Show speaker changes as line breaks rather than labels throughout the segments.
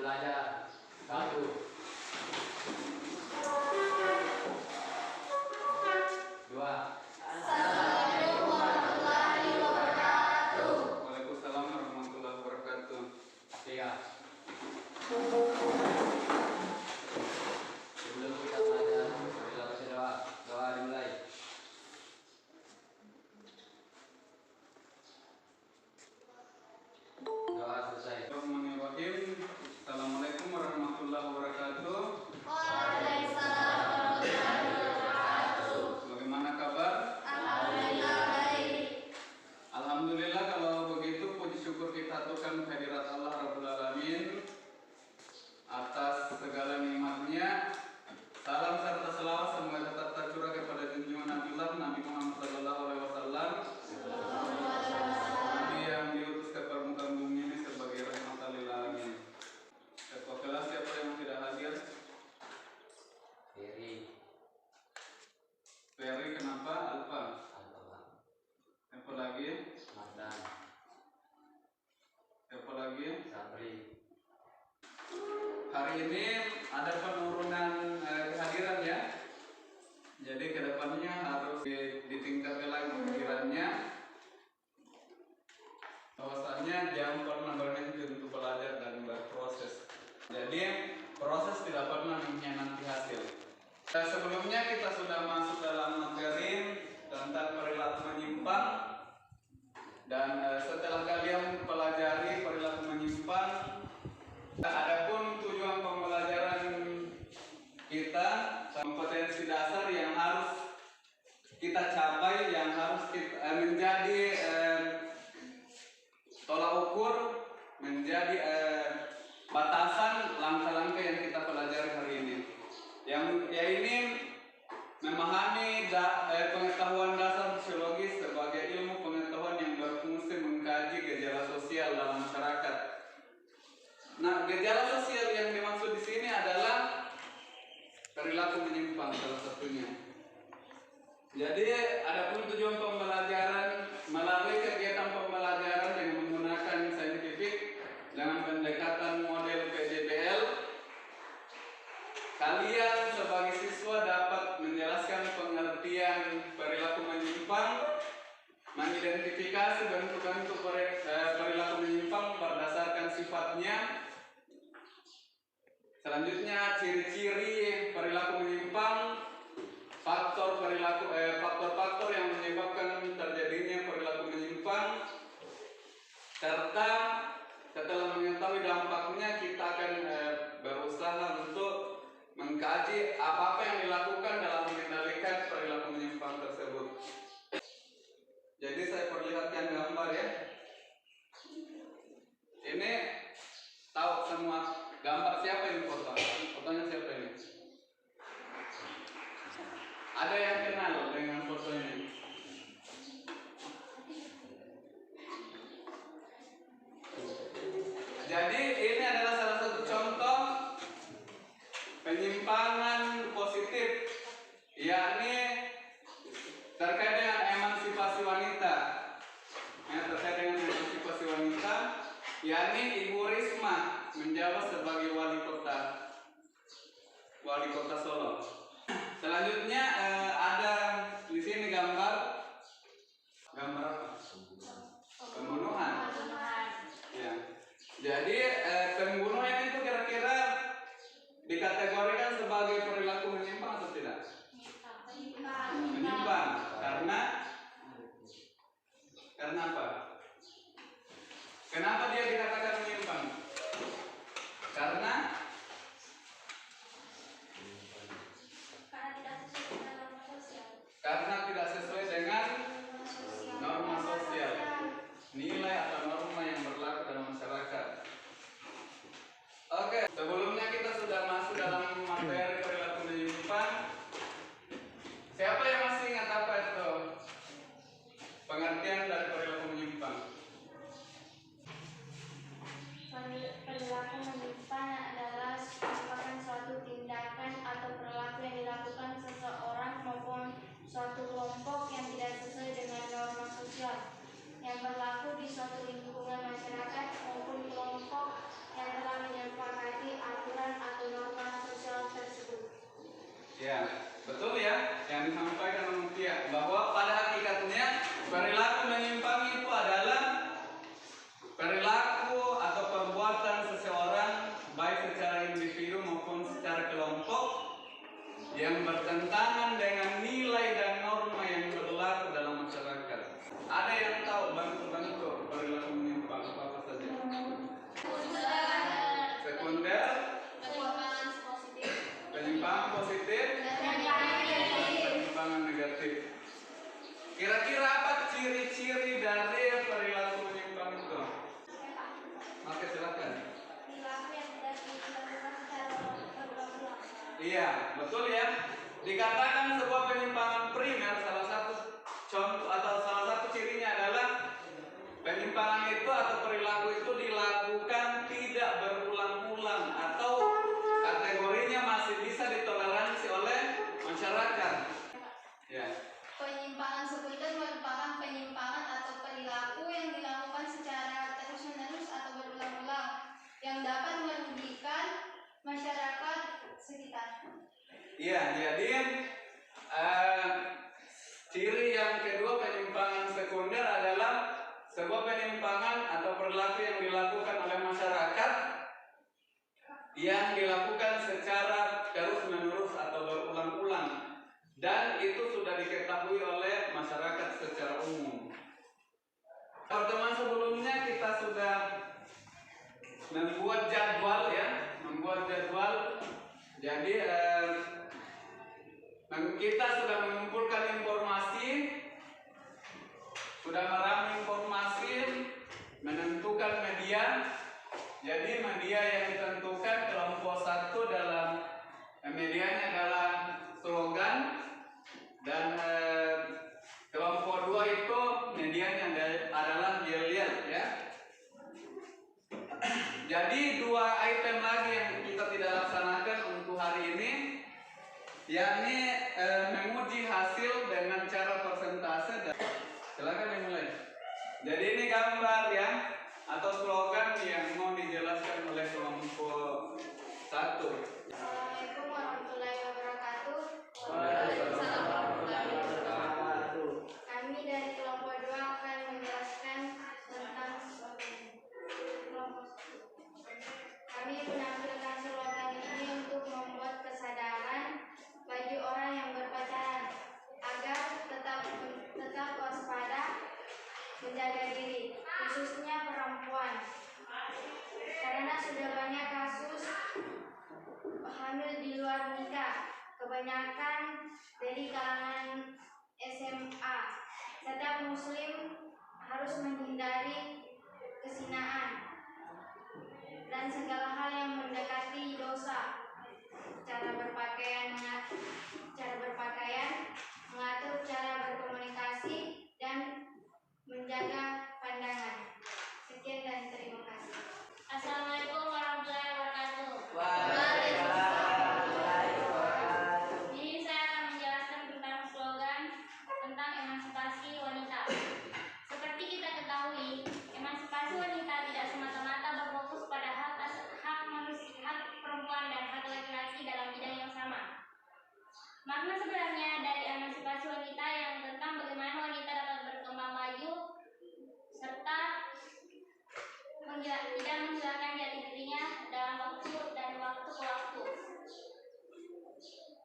belajar. 1, 2.
Assalamualaikum warahmatullahi wabarakatuh.
Waalaikumsalam warahmatullahi wabarakatuh.
3. Sebelum kita belajar, marilah baca doa. Doa dimulai. Doa selesai.
Bismillahirrahmanirrahim. Assalamualaikum warahmatullahi wabarakatuh.
Waalaikumsalam warahmatullahi wabarakatuh.
Bagaimana kabar?
Alhamdulillah baik.
Alhamdulillah kalau begitu puji syukur kita aturkan kehadirat Allah Rabbul Alamin atas segala nikmatnya. Salam serta selawat semoga tetap tercurah kepada junjungan Nabi Muhammad SAW, Nabi yang diutus ke permukaan bumi ini sebagai rahmatan lil alamin. Ketua kelas siapa yang tidak hadir? Ferry kenapa? Alfa. Siapa lagi?
Mardan,
Siapa lagi?
Sabri.
Hari ini ada penurunan kehadiran ya. Jadi kedepannya harus ditingkatkan lagi kehadirannya. Bahwasanya jangan pernah berhenti untuk belajar dan berproses. Jadi proses tidak pernah mengkhianati hasil. Sebelumnya kita sudah masuk dalam materi tentang perilaku menyimpang. Dan setelah kalian pelajari perilaku menyimpang, adapun tujuan pembelajaran kita, kompetensi dasar yang harus kita capai, yang harus kita, menjadi tolak ukur, menjadi batasan langkah-langkah yang kita pelajari hari ini. Yang ini memahami pengetahuan dasar fisiologis sebagai ilmu pengetahuan yang berfungsi mengkaji gejala sosial dalam masyarakat. Nah, gejala sosial yang dimaksud di sini adalah perilaku menyimpang salah satunya. Jadi, adapun tujuan pembelajaran melalui kegiatan pembelajaran yang menggunakan saintifik dengan pendekatan model PJBL, kalian sebagai siswa dapat menjelaskan pengertian perilaku menyimpang, mengidentifikasi bentuk-bentuk perilaku menyimpang berdasarkan sifatnya. Selanjutnya ciri-ciri perilaku menyimpang, faktor yang menyebabkan terjadinya perilaku menyimpang, serta setelah mengetahui dampaknya kita akan berusaha untuk mengkaji apa yang dilakukan dalam mengendalikan perilaku menyimpang tersebut. Jadi saya perlihatkan gambar ya. Ini tahu semua gambar siapa ini foto? Fotonya siapa ini? Ada yang kenal dengan foto ini? Jadi ini adalah salah satu contoh penyimpangan positif, yakni terkait dengan emansipasi wanita. Terkait dengan emansipasi wanita, yakni Ibu Risma menjabat sebagai wali kota Solo. Selanjutnya ada di sini gambar apa? Pembunuhan. Ya. Jadi pembunuhan itu kira-kira dikategorikan sebagai perilaku menyimpang atau tidak? Menyimpang. Karena apa? Kenapa dia dikatakan menyimpang? Karena yang bertentangan dengan nilai dan norma yang berlaku dalam masyarakat. Ada yang tahu bentuk-bentuk perilaku menyimpang apa saja? Sekunder,
Penyimpangan positif.
penyimpangan positif, penyimpangan negatif. Kira-kira apa ciri-ciri dari perilaku menyimpang itu? Oke, silakan.
Perilaku yang tidak dilakukan secara berulang-ulang.
Iya, betul ya. Dikatakan sebuah penyimpangan primer, salah satu contoh atau salah satu cirinya adalah penyimpangan itu atau perilaku itu dilakukan tidak berulang-ulang atau kategorinya masih bisa ditoleransi oleh masyarakat. Ya.
Penyimpangan sekunder merupakan penyimpangan atau perilaku yang dilakukan secara terus-menerus atau berulang-ulang yang dapat merugikan masyarakat sekitar.
Iya, jadi ciri yang kedua penyimpangan sekunder adalah sebuah penyimpangan atau perilaku yang dilakukan oleh masyarakat yang dilakukan secara terus-menerus atau berulang-ulang dan itu sudah diketahui oleh masyarakat secara umum. Pertemuan sebelumnya kita sudah membuat jadwal ya, Jadi kita sudah mengumpulkan informasi, sudah meramu informasi, menentukan media. Jadi media yang ditentukan kelompok 1 dalam medianya adalah slogan dan kelompok 2 itu medianya adalah yel-yel ya. Jadi 2 item lagi yang kita tidak laksanakan untuk hari ini, yakni menguji hasil dengan cara persentase. Silakan dimulai. Jadi ini gambar ya atau slogan yang mau dijelaskan oleh kelompok 1.
Assalamualaikum warahmatullahi wabarakatuh.
Waalaikumsalam warahmatullahi wabarakatuh.
Kami dari kelompok 2 akan menjelaskan tentang kelompok. Kami menampilkan slogan ini untuk membuat kesadaran bagi orang yang berpacaran agar tetap waspada, menjaga diri, khususnya perempuan, karena sudah banyak kasus hamil di luar nikah, kebanyakan dari kalangan SMA. Setiap muslim harus menghindari kezinaan dan segala hal yang mendekati dosa. Cara berpakaian, mengatur cara berkomunikasi dan menjaga pandangan. Sekian dan terima kasih. Assalamualaikum warahmatullahi wabarakatuh. Ini saya akan menjelaskan tentang slogan tentang emansipasi wanita. Seperti kita ketahui, emansipasi wanita tidak semata-mata berfokus pada hak perempuan dan hak laki-laki dalam bidang yang sama. Makna sebenarnya dari emansipasi wanita yang tentang bagaimana wanita dapat berkembang maju serta tidak menghilangkan jati dirinya dalam waktu ke waktu.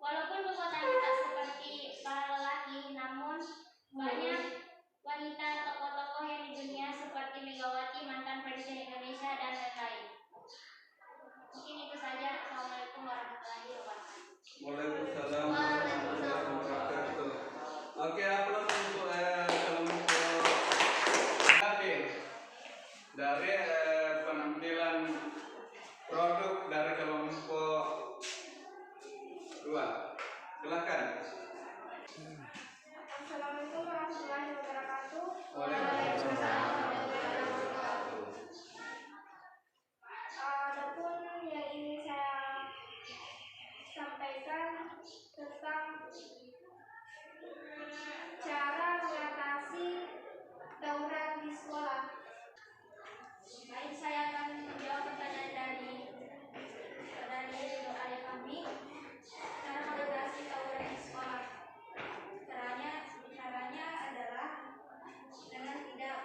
Walaupun kekuatannya tak seperti para lelaki, namun banyak wanita tokoh-tokoh yang di dunia seperti Megawati, mantan Presiden Indonesia, dan lain-lain. Mungkin itu saja. Assalamualaikum warahmatullahi wabarakatuh.
Waalaikumsalam warahmatullahi wabarakatuh. Oke, upload untuk kelompok dari penampilan produk dari kelompok 2. Silakan.
Assalamualaikum warahmatullahi wabarakatuh.
Waalaikumsalam.
Adapun yang ini saya sampaikan tentang cara mengatasi tawuran di sekolah. Baik, saya akan menjawab pertanyaan dari adik kami. Cara mengatasi tawuran di sekolah. Caranya adalah dengan tidak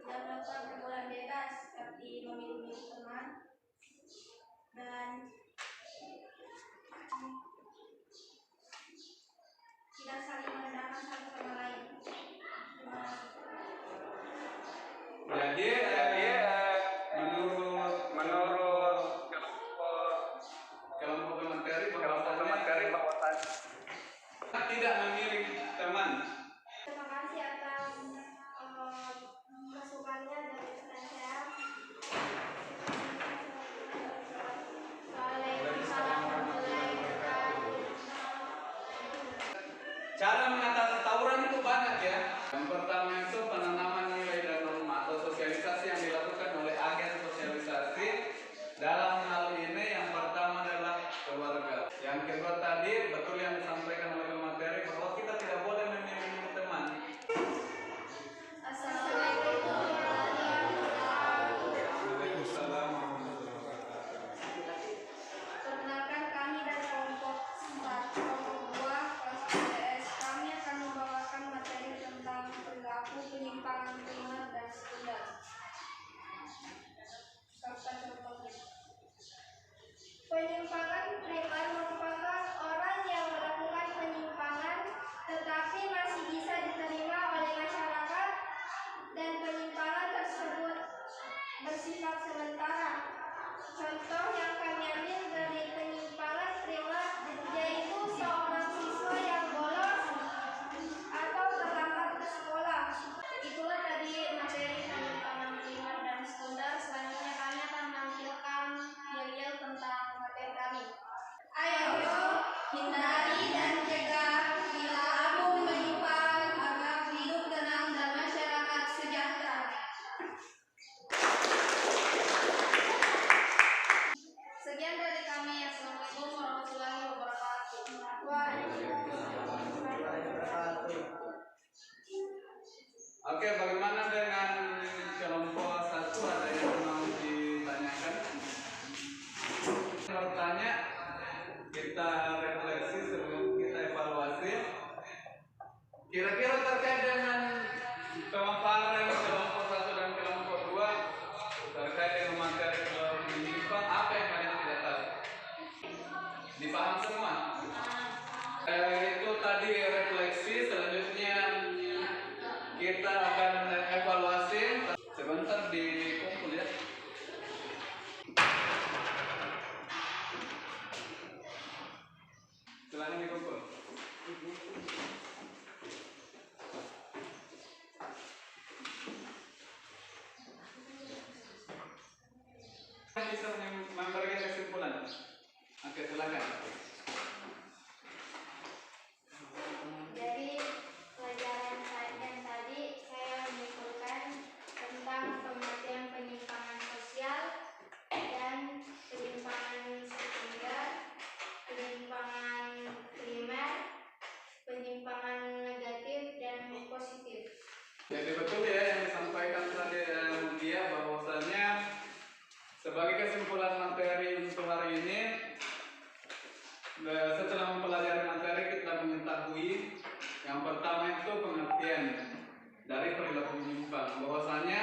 melakukan pergaulan bebas seperti memilih teman dan
kedua tadi betul yang disampaikan oleh pemateri bahwa kita tidak boleh memilih teman.
Assalamualaikum
Waalaikumsalam warahmatullahi wabarakatuh.
Perkenalkan, kami dari kelompok 1, kelompok 2, kelas PTS. Kami akan membawakan materi tentang perilaku penyimpangan primer dan sekunder. Serta contohnya. Penyimpangan primer merupakan orang yang melakukan penyimpangan tetapi masih bisa diterima oleh masyarakat, dan penyimpangan tersebut bersifat sementara. Contoh yang kami ambil dari penyimpangan primer yaitu seorang siswa yang bolos atau terlambat ke sekolah. Itulah tadi materi penyimpangan primer dan sekunder. Selanjutnya kami akan menampilkan yel-yel tentang materi kami. Ayo hindari dan cegah perilaku menyimpang agar hidup tenang dan masyarakat sejahtera. Sekian dari kami. Assalamualaikum warahmatullahi wabarakatuh.
Oke, bagaimana dengan kelompok 1? Ada yang mau ditanyakan? Bertanya, kita refleksi sebelum kita evaluasi. Kira-kira terkait dengan pemaparan kelompok 1 dan kelompok 2 terkait dengan materi kelompok menyimpang, apa yang kalian tidak tahu? Dipaham semua? Itu tadi refleksi. Selanjutnya kita akan evaluasi. Sebentar dikumpul ya. Silakan dikumpul. Bisa memberikan kesimpulan. Oke, silakan.
Jadi pelajaran yang tadi saya menyimpulkan tentang pengertian penyimpangan sosial dan penyimpangan sekunder, penyimpangan primer, penyimpangan negatif dan positif.
Jadi betul ya yang disampaikan tadi dia bahwasanya sebagai kesimpulan materi untuk hari ini, setelah mempelajari materi kita mengetahui yang pertama itu pengertian dari perilaku menyimpang, bahwasanya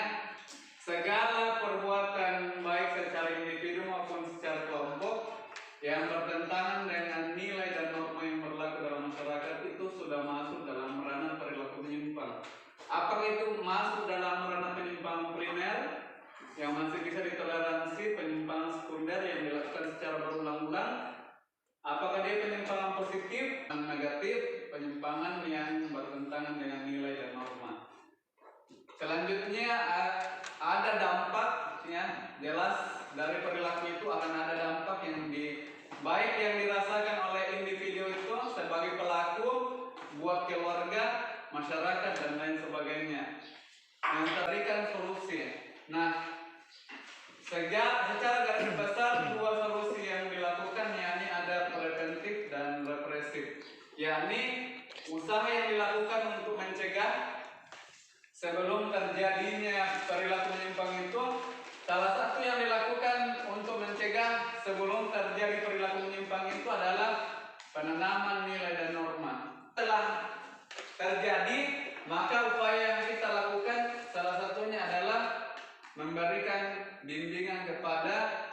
segala perbuatan baik secara individu maupun secara kelompok yang bertentangan dengan nilai dan norma yang berlaku dalam masyarakat itu sudah masuk dalam ranah perilaku menyimpang. Apakah itu masuk dalam ranah penyimpangan primer yang masih bisa ditoleransi, penyimpangan sekunder yang dilakukan secara berulang-ulang? Apakah dia penyimpangan positif dan negatif, penyimpangan yang bertentangan dengan nilai dan norma? Selanjutnya ada dampak ya, jelas dari perilaku itu akan ada dampak yang baik yang dirasakan oleh individu itu sebagai pelaku, buat keluarga, masyarakat dan lain sebagainya. Yang tarikan solusi. Nah, secara garis besar dua solusi yang dilakukan, yakni ada preventif dan represif, yakni usaha yang dilakukan untuk mencegah sebelum terjadinya perilaku menyimpang itu. Salah satu yang dilakukan untuk mencegah sebelum terjadi perilaku menyimpang itu adalah penanaman nilai dan norma. Setelah terjadi, maka upaya yang kita lakukan salah satunya adalah memberikan bimbingan kepada